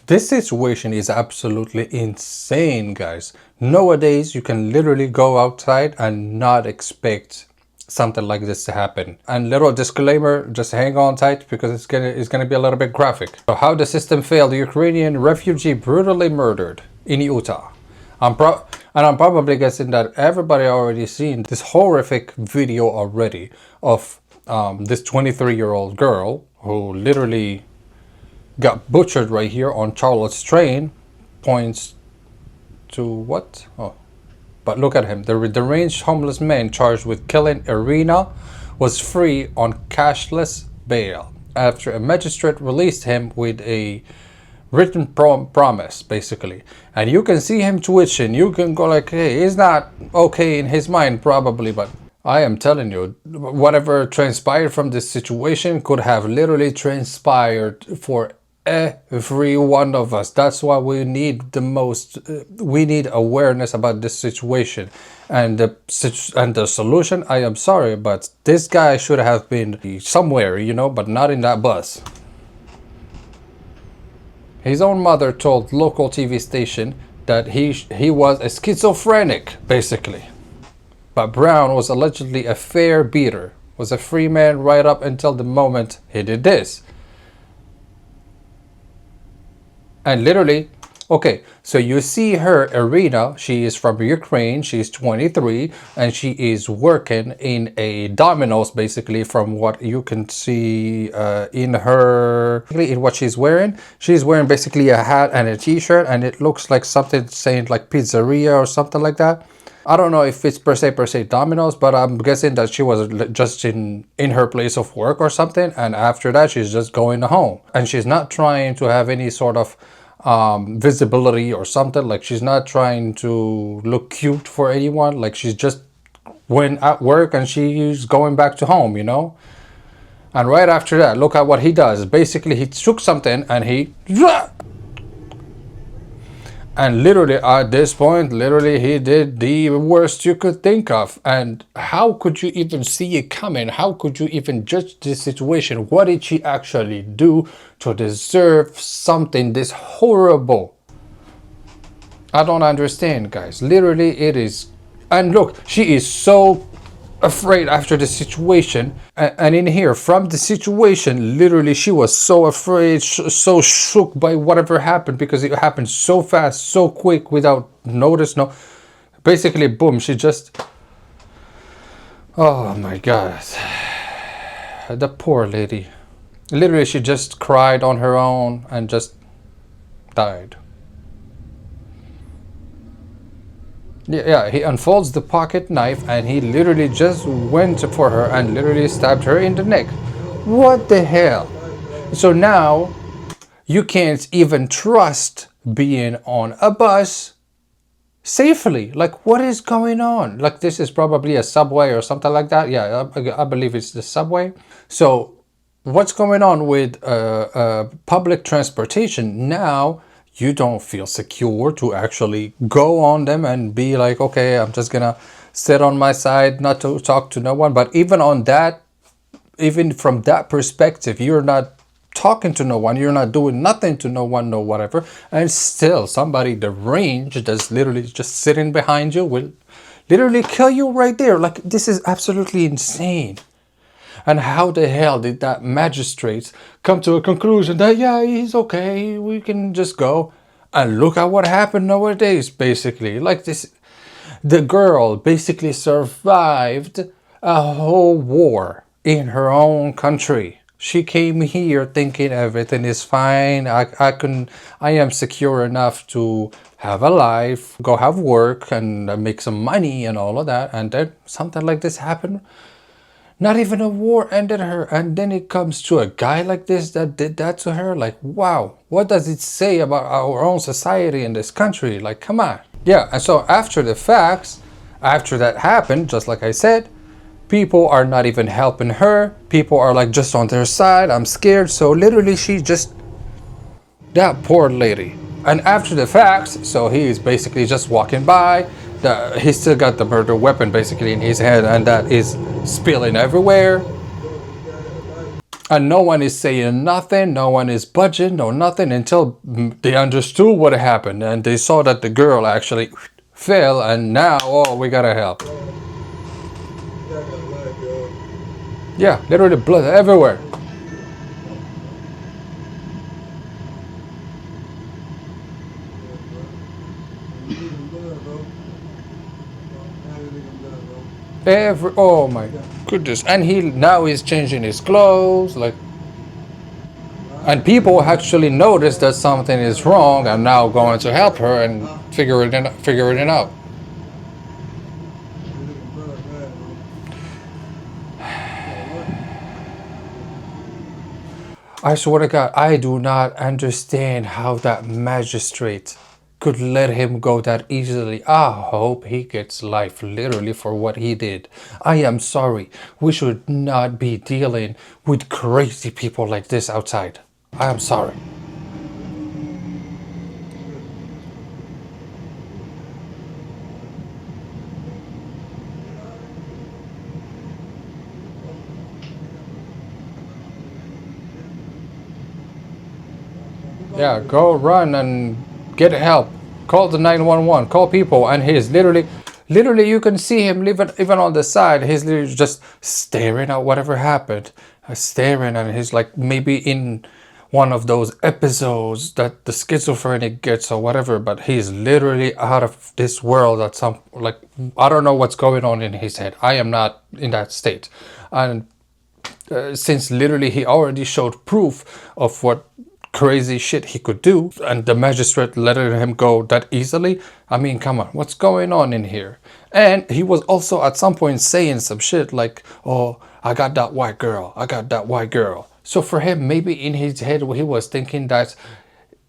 This situation is absolutely insane, guys. Nowadays, you can literally go outside and not expect something like this to happen. And little disclaimer, just hang on tight because it's gonna be a little bit graphic. So how the system failed, the Ukrainian refugee brutally murdered in Utah. I'm probably guessing that everybody already seen this horrific video already of this 23-year-old girl who literally got butchered right here on Charlotte's train. Points to what? Oh, but look at him. The deranged homeless man charged with killing Irina was free on cashless bail after a magistrate released him with a written promise, basically. And you can see him twitching. You can go like, hey, he's not okay in his mind probably, but I am telling you, whatever transpired from this situation could have literally transpired for every one of us. That's why we need the most, we need awareness about this situation. And the solution, I am sorry, but this guy should have been somewhere, you know, but not in that bus. His own mother told local TV station that he was a schizophrenic, basically. But Brown was allegedly a fare beater, was a free man right up until the moment he did this. And literally, okay, so you see her, Irina, she is from Ukraine, she's 23, and she is working in a Domino's, basically, from what you can see in what she's wearing. She's wearing basically a hat and a t-shirt, and it looks like something saying like pizzeria or something like that. I don't know if it's per se Domino's, but I'm guessing that she was just in her place of work or something, and after that she's just going home. And she's not trying to have any sort of visibility or something. Like, she's not trying to look cute for anyone. Like, she's just went at work and she's going back to home, you know. And right after that, look at what he does. Basically, he took something and he... And literally at this point, literally he did the worst you could think of. And how could you even see it coming? How could you even judge this situation? What did she actually do to deserve something this horrible? I don't understand, guys. Literally it is. And look, she is so afraid after the situation, and in here from the situation, literally she was so afraid, so shook by whatever happened, because it happened so fast, so quick, without notice. No, basically boom, she just, oh my god, the poor lady, literally she just cried on her own and just died. Yeah, he unfolds the pocket knife and he literally just went for her and literally stabbed her in the neck. What the hell? So now you can't even trust being on a bus safely. Like, what is going on? Like, this is probably a subway or something like that. Yeah, I believe it's the subway. So what's going on with public transportation now? You don't feel secure to actually go on them and be like, okay, I'm just gonna sit on my side, not to talk to no one. But even on that, even from that perspective, you're not talking to no one, you're not doing nothing to no one, no whatever, and still somebody deranged that's literally just sitting behind you will literally kill you right there. Like, this is absolutely insane. And how the hell did that magistrate come to a conclusion that, yeah, he's okay, we can just go? And look at what happened nowadays, basically. Like, this, the girl basically survived a whole war in her own country. She came here thinking everything is fine. I am secure enough to have a life, go have work and make some money and all of that. And then something like this happened. Not even a war ended her, and then it comes to a guy like this that did that to her. Like, wow, what does it say about our own society in this country? Like, come on. Yeah, and so after the facts, after that happened, just like I said, people are not even helping her. People are like just on their side. I'm scared. So literally she just, that poor lady. And after the facts, so he is basically just walking by. He still got the murder weapon basically in his hand, and that is spilling everywhere. And no one is saying nothing, no one is budging, no nothing until they understood what happened and they saw that the girl actually fell and now, oh, we gotta help. Yeah, literally blood everywhere. Oh my goodness. And he now is changing his clothes, like, and people actually notice that something is wrong and now going to help her and figuring it out. I swear to God, I do not understand how that magistrate could let him go that easily. I hope he gets life literally for what he did. I am sorry. We should not be dealing with crazy people like this outside. I am sorry. Yeah, go run and get help. Call the 911. Call people. And he's literally, you can see him even on the side. He's literally just staring at whatever happened. Staring, and he's like maybe in one of those episodes that the schizophrenic gets or whatever. But he's literally out of this world at some, like, I don't know what's going on in his head. I am not in that state. And since literally he already showed proof of what crazy shit he could do and the magistrate letting him go that easily, I mean, come on, what's going on in here? And he was also at some point saying some shit like, oh, I got that white girl, I got that white girl. So for him, maybe in his head he was thinking that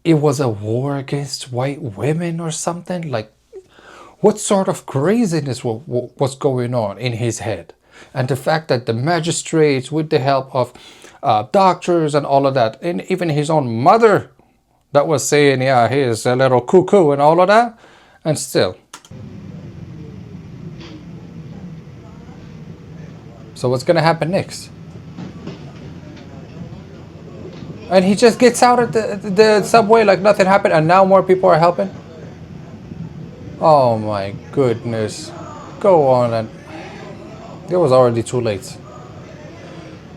it was a war against white women or something. Like, what sort of craziness was going on in his head? And the fact that the magistrates, with the help of doctors and all of that, and even his own mother, that was saying, yeah, he's a little cuckoo and all of that, and still. So what's gonna happen next? And he just gets out of the subway like nothing happened, and now more people are helping. Oh my goodness. Go on, and it was already too late.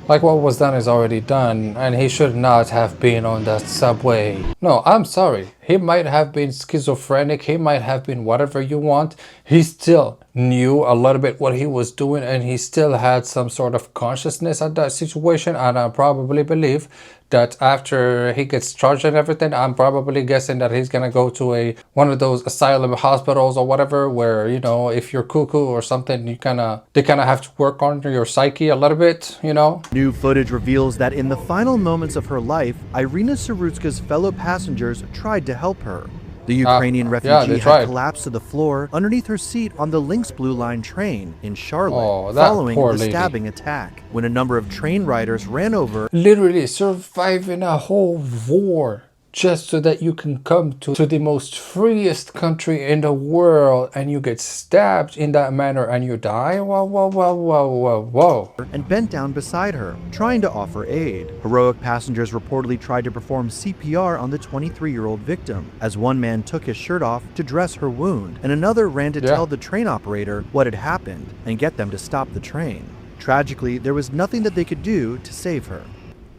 Like, what was done is already done, and he should not have been on that subway. No, I'm sorry. He might have been schizophrenic, he might have been whatever you want. He still knew a little bit what he was doing, and he still had some sort of consciousness at that situation. And I probably believe that after he gets charged and everything, I'm probably guessing that he's gonna go to one of those asylum hospitals or whatever, where, you know, if you're cuckoo or something, they kind of have to work on your psyche a little bit, you know. New footage reveals that in the final moments of her life, Irina Sarutska's fellow passengers tried to help her. The Ukrainian refugee had collapsed to the floor underneath her seat on the Lynx Blue Line train in Charlotte following the stabbing attack, when a number of train riders ran over. Literally surviving a whole war just so that you can come to the most freest country in the world, and you get stabbed in that manner and you die? Whoa, whoa, whoa, whoa, whoa, whoa. And bent down beside her, trying to offer aid. Heroic passengers reportedly tried to perform CPR on the 23-year-old victim, as one man took his shirt off to dress her wound, and another ran to tell the train operator what had happened and get them to stop the train. Tragically, there was nothing that they could do to save her.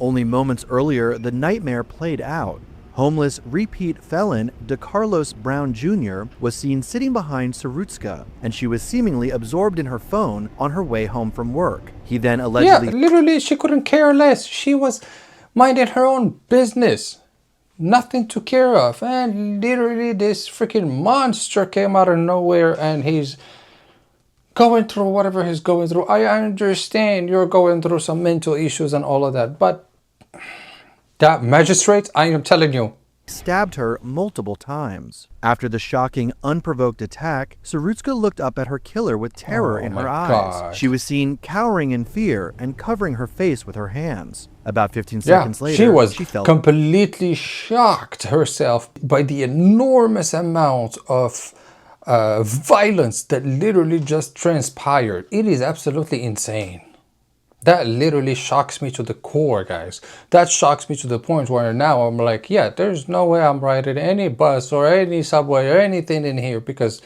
Only moments earlier, the nightmare played out. Homeless repeat felon DeCarlos Brown Jr. was seen sitting behind Sarutska, and she was seemingly absorbed in her phone on her way home from work. He then allegedly... Yeah, literally, she couldn't care less. She was minding her own business. Nothing to care of. And literally, this freaking monster came out of nowhere, and he's going through whatever he's going through. I understand you're going through some mental issues and all of that, but that magistrate, I am telling you, stabbed her multiple times. After the shocking, unprovoked attack, Sarutska looked up at her killer with terror in her eyes. God. She was seen cowering in fear and covering her face with her hands. About 15 seconds later, she felt completely shocked herself by the enormous amount of violence that literally just transpired. It is absolutely insane. That literally shocks me to the core, guys. That shocks me to the point where now I'm like, yeah, there's no way I'm riding any bus or any subway or anything in here because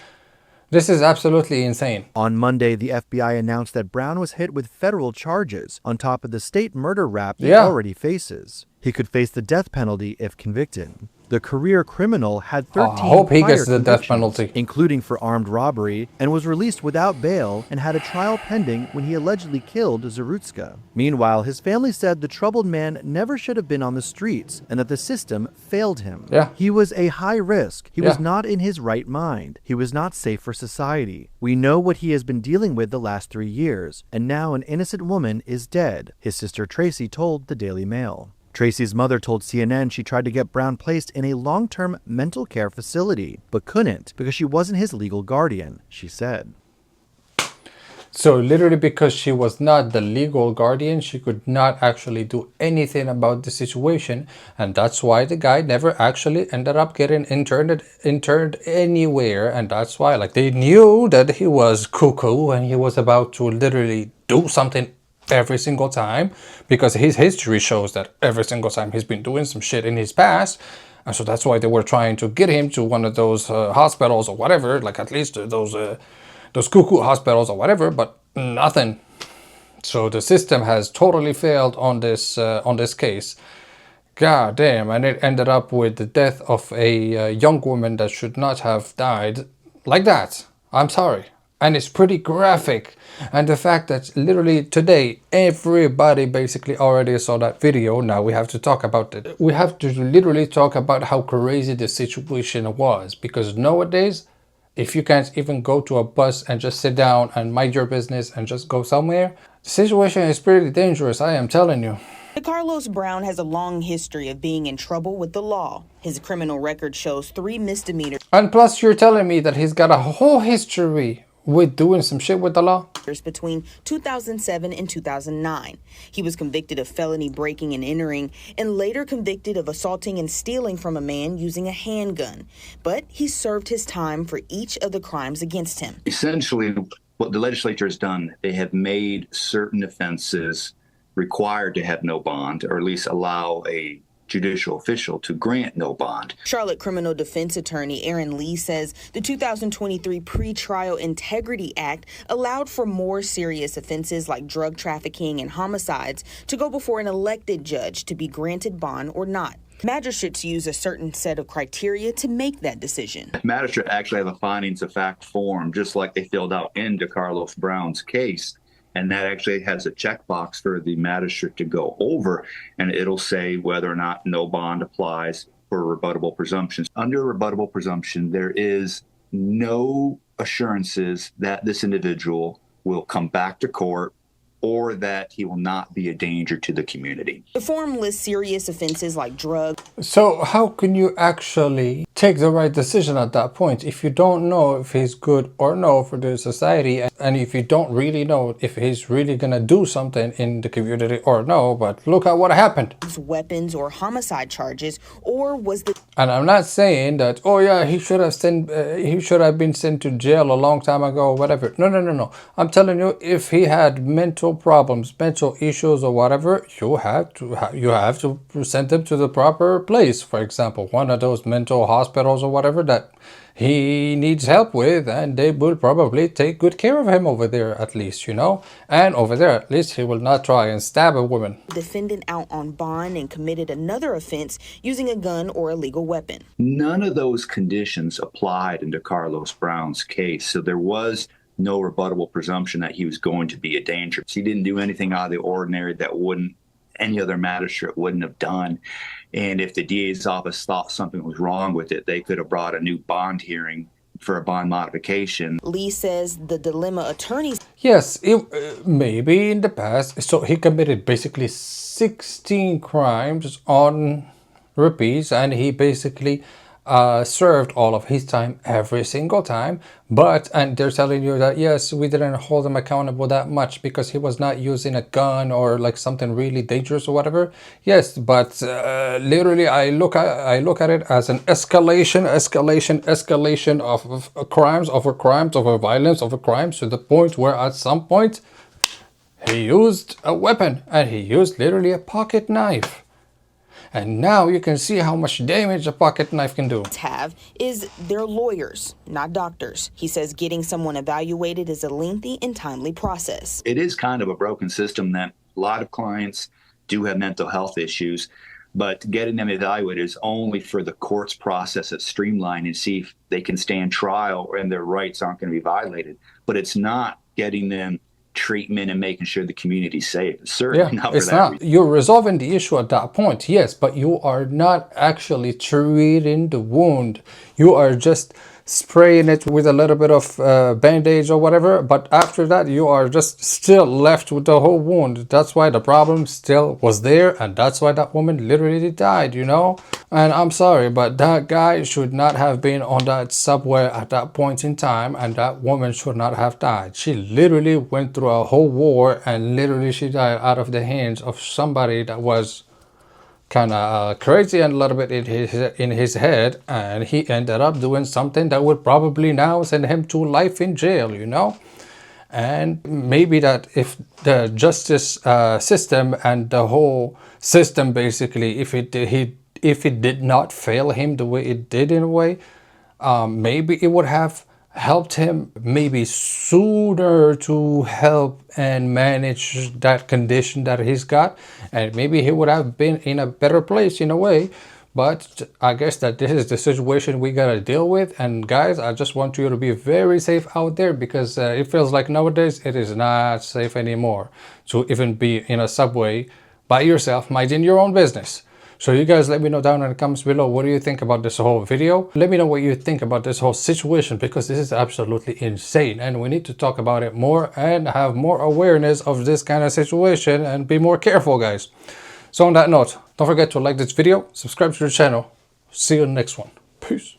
this is absolutely insane. On Monday, the FBI announced that Brown was hit with federal charges on top of the state murder rap he Yeah. already faces. He could face the death penalty if convicted. The career criminal had 13 hope he prior gets the death convictions, penalty. including for armed robbery, and was released without bail and had a trial pending when he allegedly killed Zarutska. Meanwhile, his family said the troubled man never should have been on the streets and that the system failed him. Yeah. He was a high risk. He was Yeah. not in his right mind. He was not safe for society. We know what he has been dealing with the last 3 years, and now an innocent woman is dead, his sister Tracy told the Daily Mail. Tracy's mother told CNN she tried to get Brown placed in a long-term mental care facility, but couldn't because she wasn't his legal guardian, she said. So literally because she was not the legal guardian, she could not actually do anything about the situation. And that's why the guy never actually ended up getting interned anywhere. And that's why, like, they knew that he was cuckoo and he was about to literally do something every single time, because his history shows that every single time he's been doing some shit in his past. And so that's why they were trying to get him to one of those hospitals or whatever, like at least those cuckoo hospitals or whatever, but nothing. So the system has totally failed on this case. God damn, and it ended up with the death of a young woman that should not have died like that. I'm sorry. And it's pretty graphic. And the fact that literally today everybody basically already saw that video. Now we have to talk about it. We have to literally talk about how crazy the situation was, because nowadays, if you can't even go to a bus and just sit down and mind your business and just go somewhere, the situation is pretty dangerous, I am telling you. Carlos Brown has a long history of being in trouble with the law. His criminal record shows 3 misdemeanors And plus you're telling me that he's got a whole history with doing some shit with the law? between 2007 and 2009. He was convicted of felony breaking and entering and later convicted of assaulting and stealing from a man using a handgun. But he served his time for each of the crimes against him. Essentially, what the legislature has done, they have made certain offenses required to have no bond, or at least allow a judicial official to grant no bond. Charlotte criminal defense attorney Aaron Lee says the 2023 Pretrial Integrity Act allowed for more serious offenses like drug trafficking and homicides to go before an elected judge to be granted bond or not. Magistrates use a certain set of criteria to make that decision. Magistrate actually have a findings of fact form, just like they filled out into Carlos Brown's case. And that actually has a checkbox for the magistrate to go over, and it'll say whether or not no bond applies for rebuttable presumptions. Under a rebuttable presumption, there is no assurances that this individual will come back to court or that he will not be a danger to the community. The form lists serious offenses like drug. So how can you actually take the right decision at that point if you don't know if he's good or no for the society, and if you don't really know if he's really gonna do something in the community or no? But look at what happened. Weapons or homicide charges, or was the And I'm not saying that, oh yeah, he should have been sent to jail a long time ago or whatever. No. I'm telling you, if he had mental problems, mental issues or whatever, you have to send him to the proper place. For example, one of those mental hospitals or whatever that he needs help with, and they will probably take good care of him over there, at least, you know. And over there, at least, he will not try and stab a woman. defendant out on bond and committed another offense using a gun or a lethal weapon. None of those conditions applied into Carlos Brown's case, so there was no rebuttable presumption that he was going to be a danger. He didn't do anything out of the ordinary that any other magistrate wouldn't have done. And if the DA's office thought something was wrong with it, they could have brought a new bond hearing for a bond modification. Lee says the dilemma attorneys Yes, maybe in the past. So he committed basically 16 crimes on repeats, and he basically served all of his time every single time. And they're telling you that, yes, we didn't hold him accountable that much because he was not using a gun or like something really dangerous or whatever. Yes, but literally I look at it as an escalation of crimes over violence over crimes to the point where at some point He used a weapon, and he used literally a pocket knife. And now you can see how much damage a pocket knife can do. Have is they're lawyers, not doctors. He says getting someone evaluated is a lengthy and timely process. It is kind of a broken system that a lot of clients do have mental health issues, but getting them evaluated is only for the courts process at streamline and see if they can stand trial and their rights aren't going to be violated. But it's not getting them treatment and making sure the community's safe. It's certainly not for it's that not. reason. You're resolving the issue at that point, yes, but you are not actually treating the wound. You are just spraying it with a little bit of band-aids or whatever, but after that you are just still left with the whole wound. That's why the problem still was there, and that's why that woman literally died, you know. And I'm sorry, but that guy should not have been on that subway at that point in time, and that woman should not have died. She literally went through a whole war, and literally she died out of the hands of somebody that was kind of crazy and a little bit in his head, and he ended up doing something that would probably now send him to life in jail, you know. And maybe that if the justice system and the whole system basically, if it did not fail him the way it did in a way, maybe it would have helped him maybe sooner to help and manage that condition that he's got, and maybe he would have been in a better place in a way. But I guess that this is the situation we gotta deal with. And guys, I just want you to be very safe out there, because it feels like nowadays it is not safe anymore to even be in a subway by yourself minding your own business. So you guys let me know down in the comments below, what do you think about this whole video? Let me know what you think about this whole situation, because this is absolutely insane and we need to talk about it more and have more awareness of this kind of situation and be more careful, guys. So on that note, don't forget to like this video, subscribe to the channel. See you in the next one. Peace.